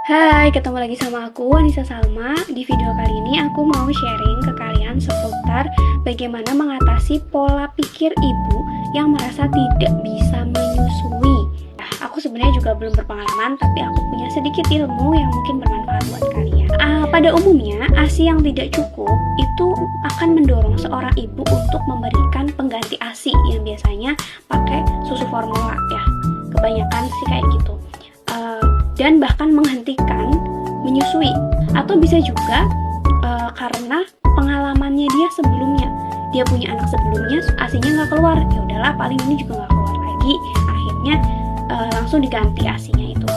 Hai, ketemu lagi sama aku, Anissa Salma. Di video kali ini aku mau sharing ke kalian seputar bagaimana mengatasi pola pikir ibu yang merasa tidak bisa menyusui. Aku sebenarnya juga belum berpengalaman, tapi aku punya sedikit ilmu yang mungkin bermanfaat buat kalian. Pada umumnya, ASI yang tidak cukup itu akan mendorong seorang ibu untuk memberikan pengganti ASI yang biasanya pakai susu formula ya. Kebanyakan sih kayak gitu. Dan bahkan menghentikan menyusui, atau bisa juga karena pengalamannya dia sebelumnya, dia punya anak sebelumnya ASInya nggak keluar, ya udahlah paling ini juga nggak keluar lagi, akhirnya langsung diganti ASInya itu.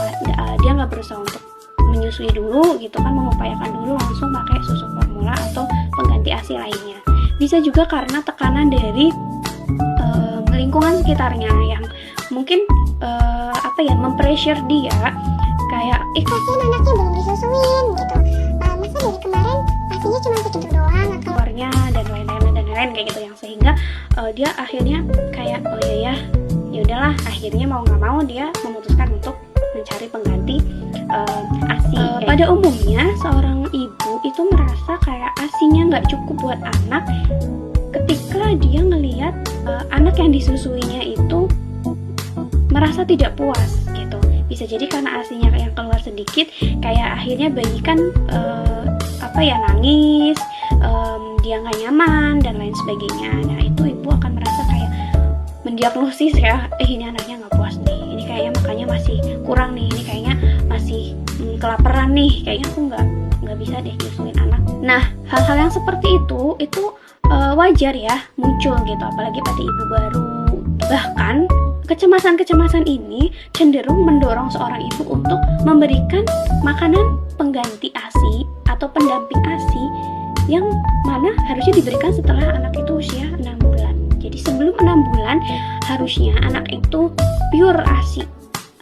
Dia nggak berusaha untuk menyusui dulu gitu kan, mengupayakan dulu langsung pakai susu formula atau pengganti ASI lainnya. Bisa juga karena tekanan dari lingkungan sekitarnya yang mungkin mempressure dia, kayak kasihan anaknya belum disusuin gitu, masa dari kemarin asinya cuma segitu doang atau keluarnya dan lain-lain kayak gitu, yang sehingga dia akhirnya kayak ya udahlah, akhirnya mau nggak mau dia memutuskan untuk mencari pengganti ASI. Pada umumnya seorang ibu itu merasa kayak ASInya nggak cukup buat anak ketika dia ngelihat anak yang disusuinya itu merasa tidak puas gitu. Bisa jadi karena ASInya yang keluar sedikit, kayak akhirnya bayi kan nangis, dia nggak nyaman dan lain sebagainya. Nah itu ibu akan merasa kayak mendiagnosis ya, ini anaknya nggak puas nih, ini kayaknya makanya masih kurang nih, ini kayaknya masih kelaparan nih, kayaknya aku nggak bisa deh nyusuin anak. Nah hal-hal yang seperti itu wajar ya muncul gitu, apalagi pada ibu baru. Bahkan kecemasan-kecemasan ini cenderung mendorong seorang ibu untuk memberikan makanan pengganti ASI atau pendamping ASI yang mana harusnya diberikan setelah anak itu usia 6 bulan. Jadi sebelum 6 bulan harusnya anak itu pure ASI.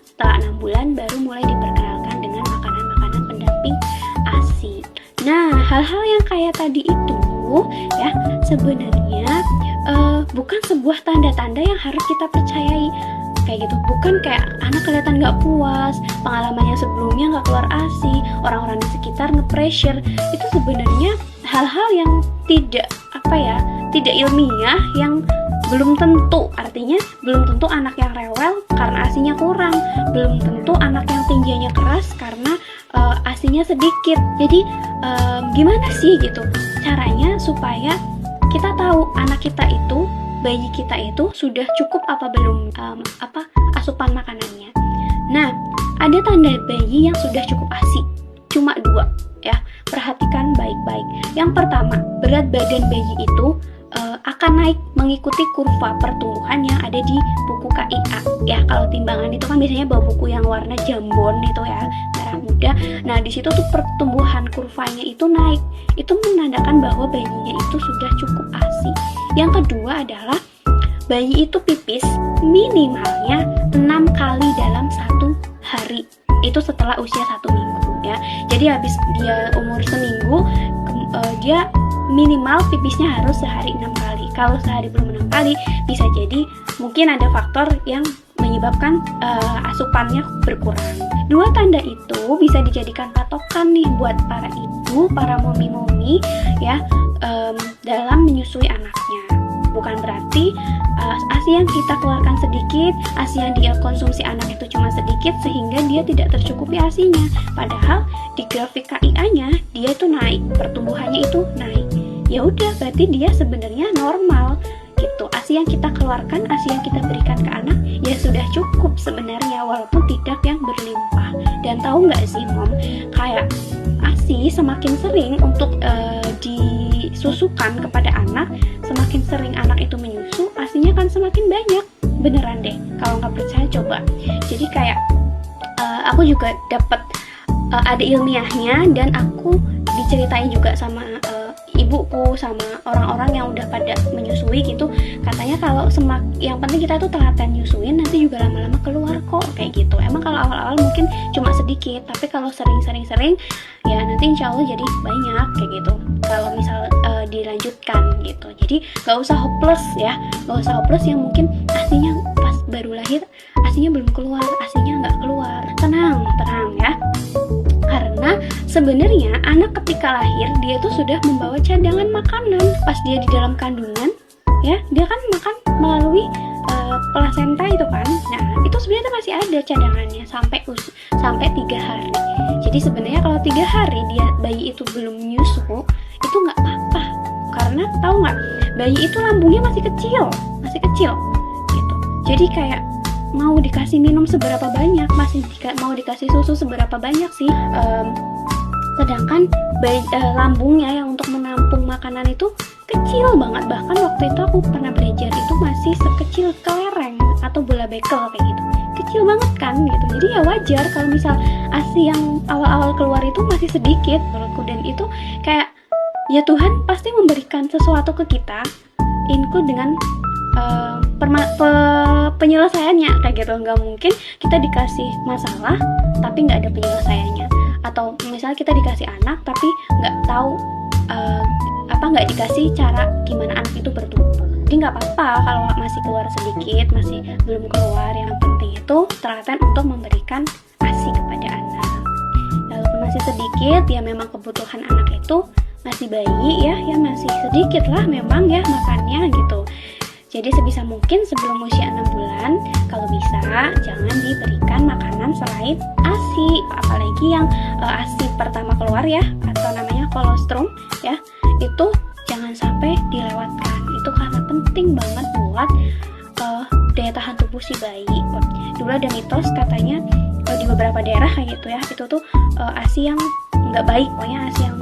Setelah 6 bulan baru mulai diperkenalkan dengan makanan-makanan pendamping ASI. Nah, hal-hal yang kayak tadi itu ya sebenarnya bukan sebuah tanda-tanda yang harus kita percayai kayak gitu. Bukan kayak anak kelihatan nggak puas, pengalamannya sebelumnya nggak keluar ASI, orang-orang di sekitar nge-pressure. Itu sebenarnya hal-hal yang tidak ilmiah, yang belum tentu. Artinya belum tentu anak yang rewel karena ASInya kurang, belum tentu anak yang tinjanya keras karena ASInya sedikit. Jadi gimana sih gitu caranya supaya kita tahu anak kita itu, bayi kita itu sudah cukup apa belum asupan makanannya. Nah, ada tanda bayi yang sudah cukup ASI, cuma 2 ya. Perhatikan baik-baik. Yang pertama, berat badan bayi itu akan naik mengikuti kurva pertumbuhan yang ada di buku KIA ya. Kalau timbangan itu kan biasanya bawa buku yang warna jambon itu ya, merah muda. Nah di situ tuh pertumbuhan kurvanya itu naik, itu menandakan bahwa bayinya itu sudah cukup ASI. Yang kedua adalah bayi itu pipis minimalnya 6 kali dalam 1 hari, itu setelah usia 1 minggu ya. Jadi habis dia umur seminggu, dia minimal pipisnya harus sehari 6 kali. Kalau sehari belum 6 kali, bisa jadi mungkin ada faktor yang menyebabkan asupannya berkurang. 2 tanda itu bisa dijadikan patokan nih buat para ibu, para momi-momi ya, dalam menyusui anaknya. Bukan berarti ASI yang kita keluarkan sedikit, ASI yang dia konsumsi anak itu cuma sedikit sehingga dia tidak tercukupi ASInya. Padahal di grafik KIA-nya dia itu naik, pertumbuhannya itu naik. Ya udah, berarti dia sebenarnya normal gitu. ASI yang kita keluarkan, ASI yang kita berikan ke anak ya sudah cukup sebenarnya, walaupun tidak yang berlimpah. Dan tahu nggak sih mom, kayak ASI semakin sering untuk disusukan kepada anak, semakin sering anak itu menyusu, ASInya kan semakin banyak. Beneran deh, kalau nggak percaya coba. Jadi kayak aku juga dapat ada ilmiahnya, dan aku diceritain juga sama ibuku, sama orang-orang yang udah pada menyusui gitu. Katanya kalau yang penting kita tuh telaten nyusuin, nanti juga lama-lama keluar kok kayak gitu. Emang kalau awal-awal mungkin cuma sedikit, tapi kalau sering ya nanti insya Allah jadi banyak kayak gitu kalau misal dilanjutkan gitu. Jadi gak usah hopeless ya, gak usah hopeless yang mungkin ASInya pas baru lahir ASInya belum keluar, ASInya nggak keluar. Tenang ya. sebenarnya anak ketika lahir dia itu sudah membawa cadangan makanan pas dia di dalam kandungan, ya dia kan makan melalui plasenta itu kan. Nah itu sebenarnya masih ada cadangannya sampai 3 hari. Jadi sebenarnya kalau 3 hari bayi itu belum menyusu itu nggak apa-apa, karena tahu nggak, bayi itu lambungnya masih kecil gitu. Jadi kayak mau dikasih minum seberapa banyak, mau dikasih susu seberapa banyak sih, sedangkan lambungnya yang untuk menampung makanan itu kecil banget. Bahkan waktu itu aku pernah belajar itu masih sekecil kelereng atau bola bekel kayak gitu, kecil banget kan gitu. Jadi ya wajar kalau misal ASI yang awal-awal keluar itu masih sedikit menurutku. Dan itu kayak ya Tuhan pasti memberikan sesuatu ke kita, include dengan penyelesaiannya kayak gitu. Nggak mungkin kita dikasih masalah tapi nggak ada penyelesaiannya, atau misalnya kita dikasih anak tapi nggak tahu nggak dikasih cara gimana anak itu bertumbuh. Jadi nggak apa-apa kalau masih keluar sedikit, masih belum keluar. Yang penting itu telaten untuk memberikan ASI kepada anak. Walaupun masih sedikit, ya memang kebutuhan anak itu masih bayi ya masih sedikit lah memang ya makannya gitu. Jadi sebisa mungkin sebelum usia 6 bulan kalau bisa jangan diberikan makanan selain ASI, apalagi yang ASI pertama keluar ya, atau namanya kolostrum ya, itu jangan sampai dilewatkan. Itu karena penting banget buat daya tahan tubuh si bayi. Dulu ada mitos katanya di beberapa daerah kayak gitu ya, itu tuh ASI yang nggak baik, pokoknya ASI yang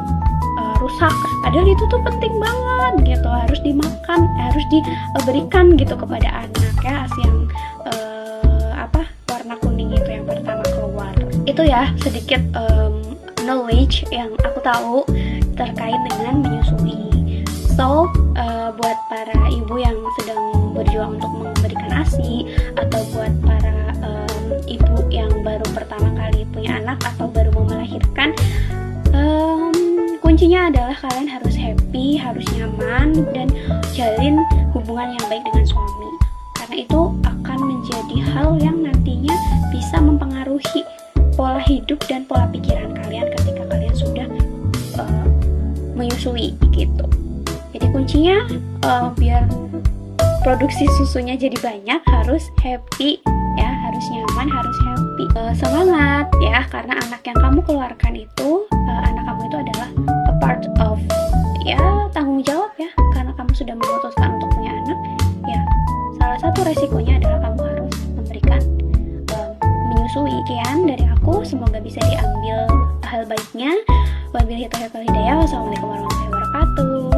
rusak. Padahal itu tuh penting banget gitu, harus dimakan, harus diberikan gitu kepada anak ya, ASI yang warna kuning itu yang pertama keluar. Itu ya sedikit knowledge yang aku tahu terkait dengan menyusui. So buat para ibu yang sedang berjuang untuk memberikan ASI, atau buat para ibu yang baru pertama kali punya anak atau baru mau melahirkan, kuncinya adalah kalian harus happy, harus nyaman, dan jalin hubungan yang baik dengan suami. Karena itu akan menjadi hal yang nantinya bisa mempengaruhi pola hidup dan pola pikiran kalian ketika kalian sudah menyusui gitu. Jadi kuncinya biar produksi susunya jadi banyak harus happy ya, harus nyaman, harus happy. Semangat ya, karena anak yang kamu keluarkan itu, anak kamu itu adalah a part of ya tanggung jawab ya, karena kamu sudah memutuskan untuk punya anak ya. Salah satu resikonya adalah kamu harus memberikan menyusui. Sekian dari aku, semoga bisa diambil hal baiknya. Wabillahi taufiq wal hidayah. Wassalamualaikum warahmatullahi wabarakatuh.